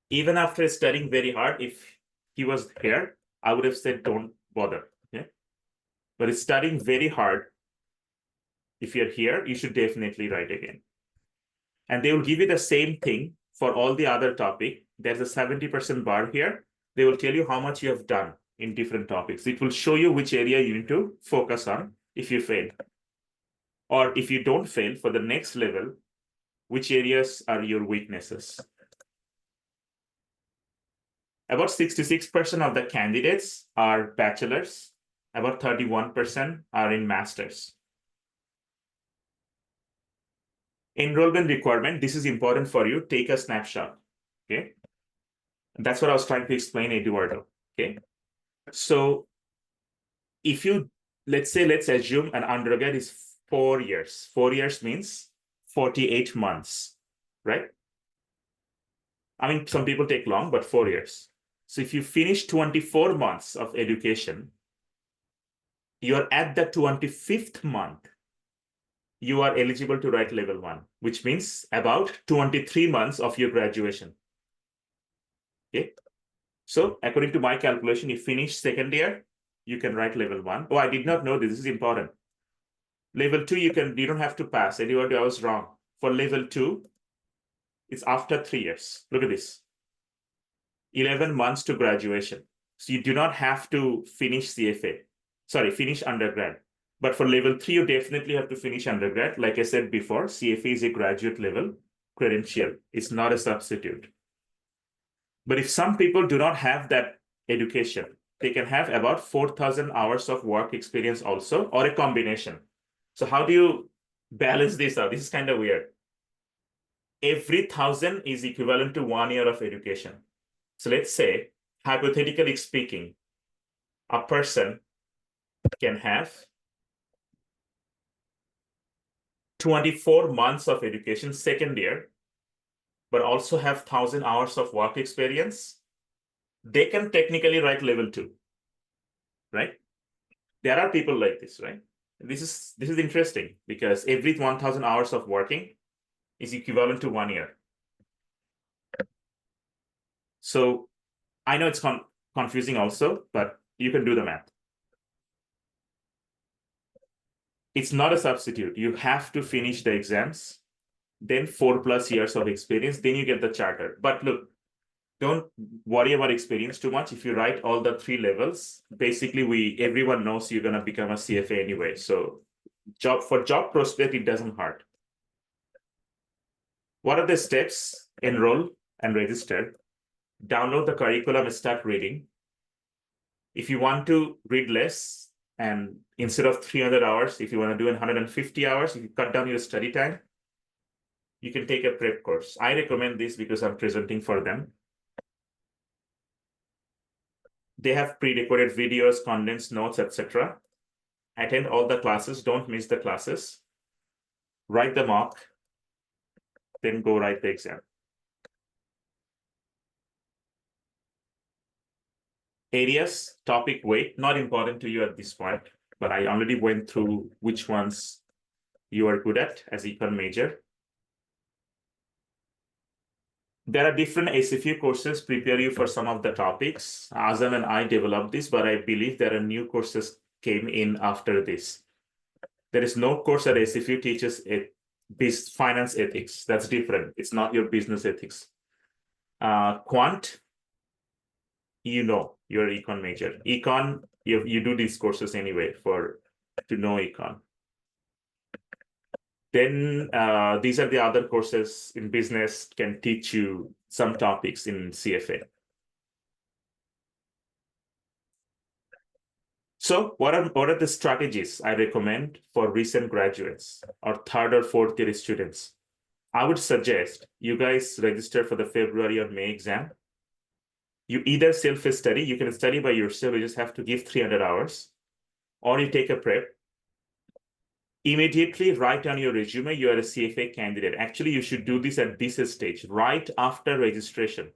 Even after studying very hard, if he was here, I would have said, don't bother. Yeah? But studying very hard, if you're here, you should definitely write again. And they will give you the same thing for all the other topic. There's a 70% bar here. They will tell you how much you have done in different topics. It will show you which area you need to focus on if you fail. Or if you don't fail, for the next level, which areas are your weaknesses? About 66% of the candidates are bachelors. About 31% are in masters. Enrollment requirement, this is important for you. Take a snapshot, okay? That's what I was trying to explain, Eduardo, okay? So if you, let's assume an undergrad is 4 years. 4 years means 48 months, right? I mean, some people take long, but 4 years. So if you finish 24 months of education, you're at the 25th month, you are eligible to write level 1, which means about 23 months of your graduation. Okay. So according to my calculation, you finish second year, you can write level 1. Oh, I did not know this. This is important. Level 2, you don't have to pass. Anyway, I was wrong. For level 2, it's after 3 years. Look at this. 11 months to graduation. So you do not have to finish CFA. Sorry, finish undergrad. But for level 3, you definitely have to finish undergrad. Like I said before, CFA is a graduate level credential. It's not a substitute. But if some people do not have that education, they can have about 4,000 hours of work experience also, or a combination. So how do you balance this out? This is kind of weird. Every 1,000 is equivalent to 1 year of education. So let's say, hypothetically speaking, a person can have 24 months of education, second year, but also have 1,000 hours of work experience. They can technically write level 2, right? There are people like this, right? This is interesting because every 1,000 hours of working is equivalent to 1 year. So I know it's confusing also, but you can do the math. It's not a substitute. You have to finish the exams, then 4+ years of experience, then you get the charter. But look, don't worry about experience too much. If you write all the 3 levels, basically everyone knows you're gonna become a CFA anyway. So job prospect, it doesn't hurt. What are the steps? Enroll and register. Download the curriculum and start reading. If you want to read less, and instead of 300 hours, if you want to do 150 hours, if you cut down your study time, you can take a prep course. I recommend this because I'm presenting for them. They have pre-recorded videos, condensed notes, etc. Attend all the classes. Don't miss the classes. Write the mock, then go write the exam. Areas, topic, weight, not important to you at this point, but I already went through which ones you are good at as econ major. There are different SFU courses prepare you for some of the topics. Azam and I developed this, but I believe there are new courses came in after this. There is no course at SFU teaches this finance ethics. That's different. It's not your business ethics. Quant, you're econ major. Econ, you do these courses anyway to know econ. Then these are the other courses in business can teach you some topics in CFA. So what are the strategies I recommend for recent graduates or third or fourth year students? I would suggest you guys register for the February or May exam. You either self-study, you can study by yourself, you just have to give 300 hours, or you take a prep. Immediately write on your resume, you are a CFA candidate. Actually, you should do this at this stage, right after registration.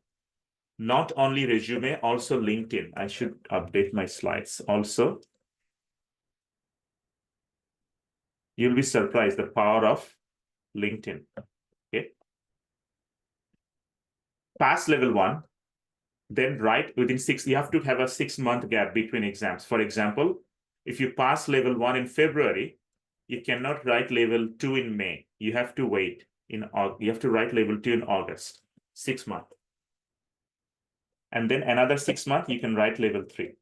Not only resume, also LinkedIn. I should update my slides also. You'll be surprised the power of LinkedIn. Okay. Pass level 1, then write within 6. You have to have a 6-month gap between exams. For example, if you pass level 1 in February, you cannot write level 2 in May. You have to wait you have to write level 2 in August, 6 months. And then another 6 months, you can write level 3.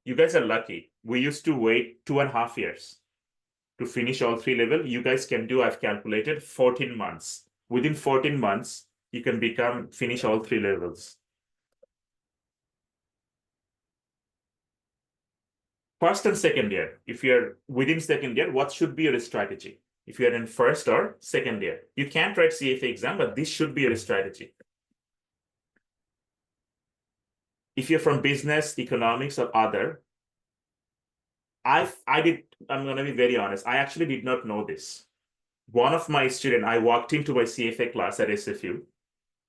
You guys are lucky. We used to wait 2.5 years to finish all 3 levels. You guys can do, I've calculated, 14 months. Within 14 months, you can finish all 3 levels. First and second year, if you're within second year, what should be your strategy? If you're in first or second year, you can't write CFA exam, but this should be your strategy. If you're from business, economics, or other, I'm going to be very honest, I actually did not know this. One of my students, I walked into my CFA class at SFU.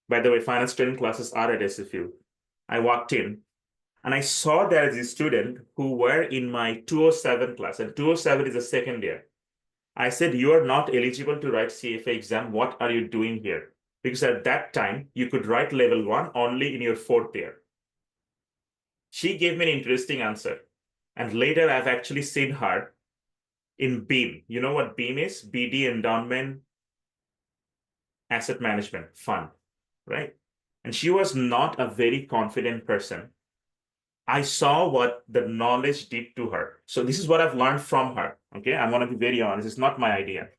By the way, finance training classes are at SFU. I walked in, and I saw there is a student who were in my 207 class, and 207 is the second year. I said, you are not eligible to write CFA exam. What are you doing here? Because at that time, you could write level 1 only in your 4th year. She gave me an interesting answer. And later, I've actually seen her in BEAM. You know what BEAM is? BD Endowment Asset Management Fund, right? And she was not a very confident person. I saw what the knowledge did to her. So this is what I've learned from her. Okay, I want to be very honest. It's not my idea.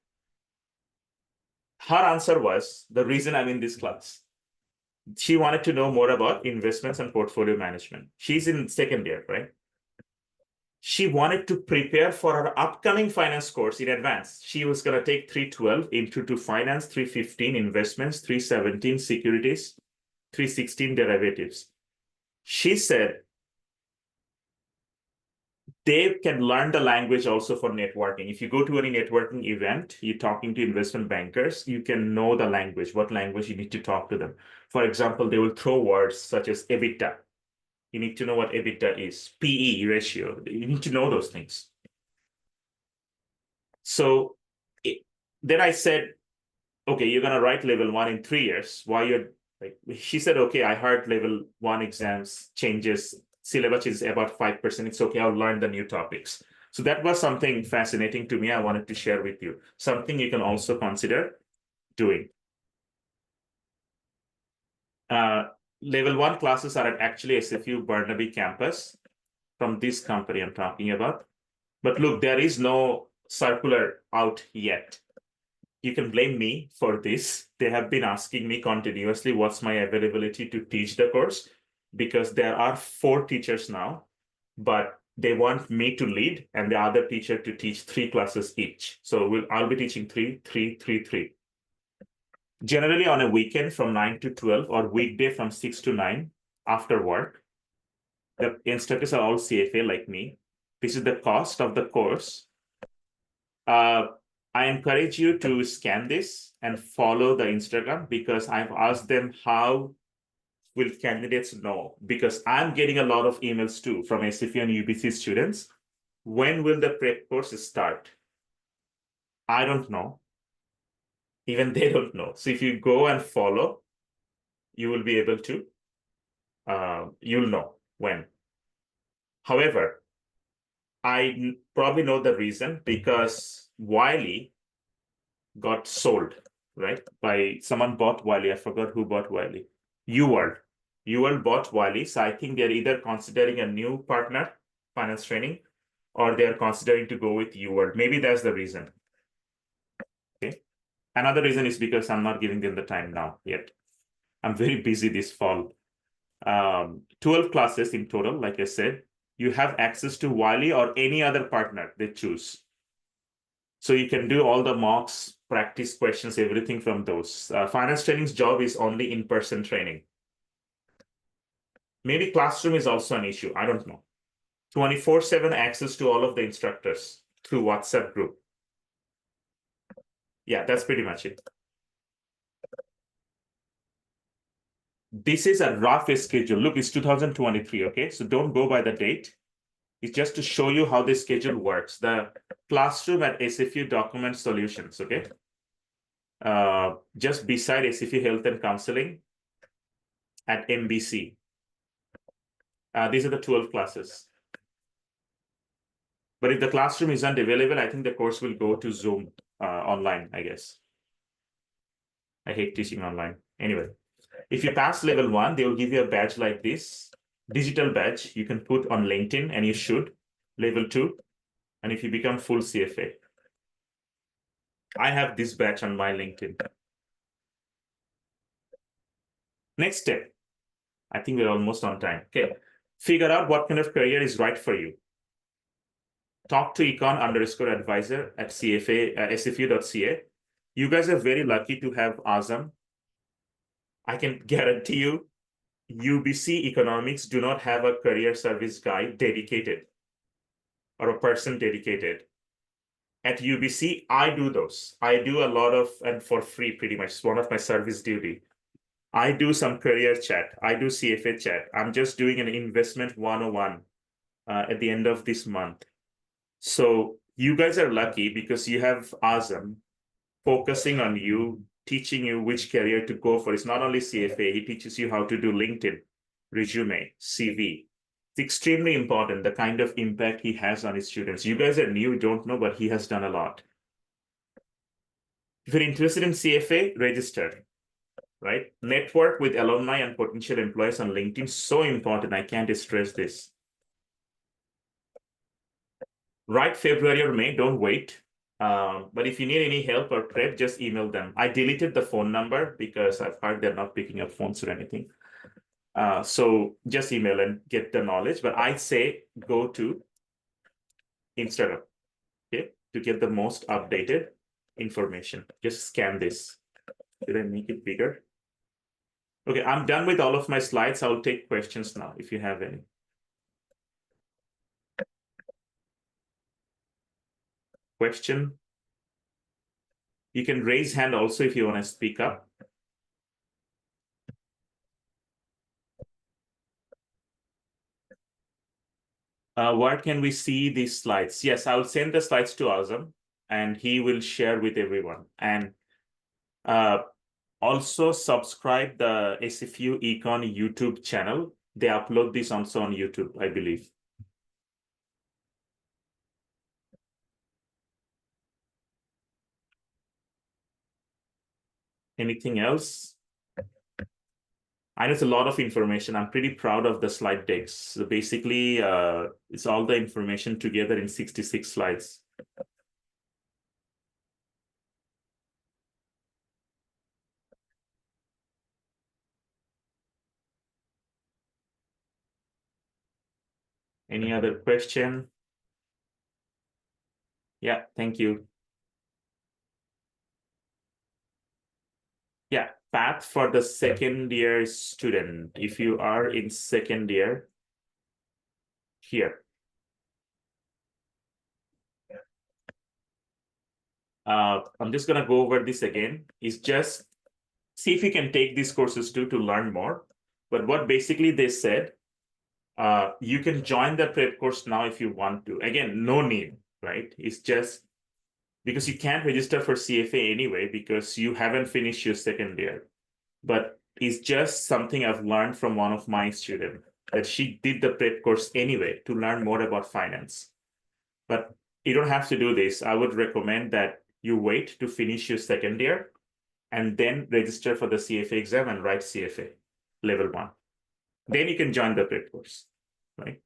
Her answer was the reason I'm in this class. She wanted to know more about investments and portfolio management. She's in second year, right? She wanted to prepare for her upcoming finance course in advance. She was going to take 312 Intro to Finance, 315 investments, 317 securities, 316 derivatives. She said, they can learn the language also for networking. If you go to any networking event, you're talking to investment bankers, you can know the language, what language you need to talk to them. For example, they will throw words such as EBITDA. You need to know what EBITDA is, PE ratio. You need to know those things. So then I said, okay, you're going to write level 1 in 3 years. Why you're like, she said, okay, I heard level 1 exams changes, syllabus is about 5%. It's okay, I'll learn the new topics. So that was something fascinating to me. I wanted to share with you. Something you can also consider doing. level 1 classes are at actually SFU Burnaby campus from this company I'm talking about. But look, there is no circular out yet. You can blame me for this. They have been asking me continuously what's my availability to teach the course, because there are 4 teachers now, but they want me to lead and the other teacher to teach 3 classes each. So I'll be teaching 3, 3, 3, 3. Generally on a weekend from 9 to 12 or weekday from 6 to 9 after work. The instructors are all CFA like me. This is the cost of the course. I encourage you to scan this and follow the Instagram, because I've asked them how will candidates know, because I'm getting a lot of emails too from SFU and UBC students. When will the prep course start? I don't know. Even they don't know. So if you go and follow, you will be able to, you'll know when. However, I probably know the reason, because Wiley got sold, right? By someone bought Wiley. I forgot who bought Wiley. UWorld. UWorld bought Wiley. So I think they're either considering a new partner, finance training, or they're considering to go with UWorld. Maybe that's the reason. Okay. Another reason is because I'm not giving them the time now yet. I'm very busy this fall. 12 classes in total, like I said. You have access to Wiley or any other partner they choose. So you can do all the mocks, practice questions, everything from those. Finance training's job is only in-person training. Maybe classroom is also an issue. I don't know. 24/7 access to all of the instructors through WhatsApp group. Yeah, that's pretty much it. This is a rough schedule. Look, it's 2023, okay? So don't go by the date. It's just to show you how the schedule works. The classroom at SFU Document Solutions, okay? Just beside SFU Health and Counseling at MBC. These are the 12 classes. But if the classroom isn't available, I think the course will go to Zoom online, I guess. I hate teaching online. Anyway, if you pass level 1, they will give you a badge like this, digital badge you can put on LinkedIn, and you should. Level 2, and if you become full CFA. I have this badge on my LinkedIn. Next step. I think we're almost on time. Okay. Figure out what kind of career is right for you. Talk to econ_advisor at CFA, sfu.ca. You guys are very lucky to have Azam. I can guarantee you, UBC economics do not have a career service guy dedicated or a person dedicated. At UBC, I do those. I do a lot of, and for free pretty much, it's one of my service duty. I do some career chat. I do CFA chat. I'm just doing an investment 101 at the end of this month. So you guys are lucky because you have Azam focusing on you, teaching you which career to go for. It's not only CFA, he teaches you how to do LinkedIn, resume, CV. It's extremely important, the kind of impact he has on his students. You guys are new, don't know, but he has done a lot. If you're interested in CFA, register, right? Network with alumni and potential employees on LinkedIn, so important. I can't stress this. Write February or May, don't wait. But if you need any help or prep, just email them. I deleted the phone number because I've heard they're not picking up phones or anything. So just email and get the knowledge. But I'd say go to Instagram, okay, to get the most updated information. Just scan this. Did I make it bigger? Okay, I'm done with all of my slides. I'll take questions now if you have any. Question? You can raise hand also if you want to speak up. Where can we see these slides? Yes, I'll send the slides to Azam and he will share with everyone. And also subscribe the SFU Econ YouTube channel. They upload this also on YouTube, I believe. Anything else? I know it's a lot of information. I'm pretty proud of the slide decks. So basically, it's all the information together in 66 slides. Any other question? Yeah, thank you. Yeah, path for the second year student. If you are in second year, here. I'm just gonna go over this again. It's just see if you can take these courses too to learn more. But what basically they said, you can join the prep course now if you want to. Again, no need, right? It's just because you can't register for CFA anyway because you haven't finished your second year. But it's just something I've learned from one of my students that she did the prep course anyway to learn more about finance. But you don't have to do this. I would recommend that you wait to finish your second year and then register for the CFA exam and write CFA level 1. Then you can join the prep course, right?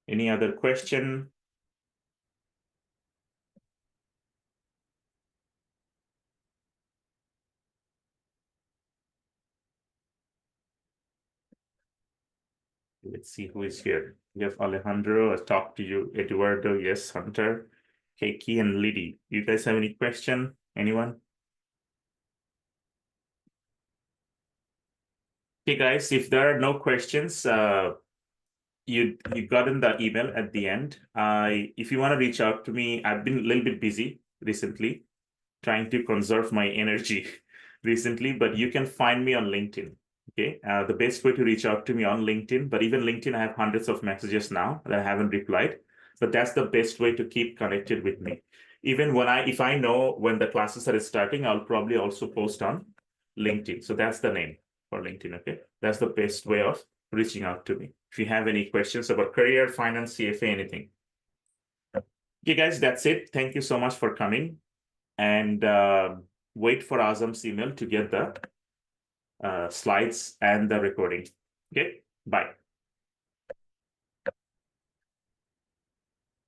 Any other question? Let's see who is here. We have Alejandro. I talked to you. Eduardo, yes. Hunter, Keiki, and Liddy. You guys have any question? Anyone? Okay, guys, if there are no questions, you got in the email at the end. If you want to reach out to me, I've been a little bit busy recently, trying to conserve my energy recently, but you can find me on LinkedIn. Okay, the best way to reach out to me on LinkedIn, but even LinkedIn, I have hundreds of messages now that I haven't replied, but that's the best way to keep connected with me. Even if I know when the classes are starting, I'll probably also post on LinkedIn. So that's the name for LinkedIn. Okay, that's the best way of reaching out to me. If you have any questions about career, finance, CFA, anything. Okay, guys, that's it. Thank you so much for coming, and wait for Azam's email to get the slides and the recording. Okay, bye.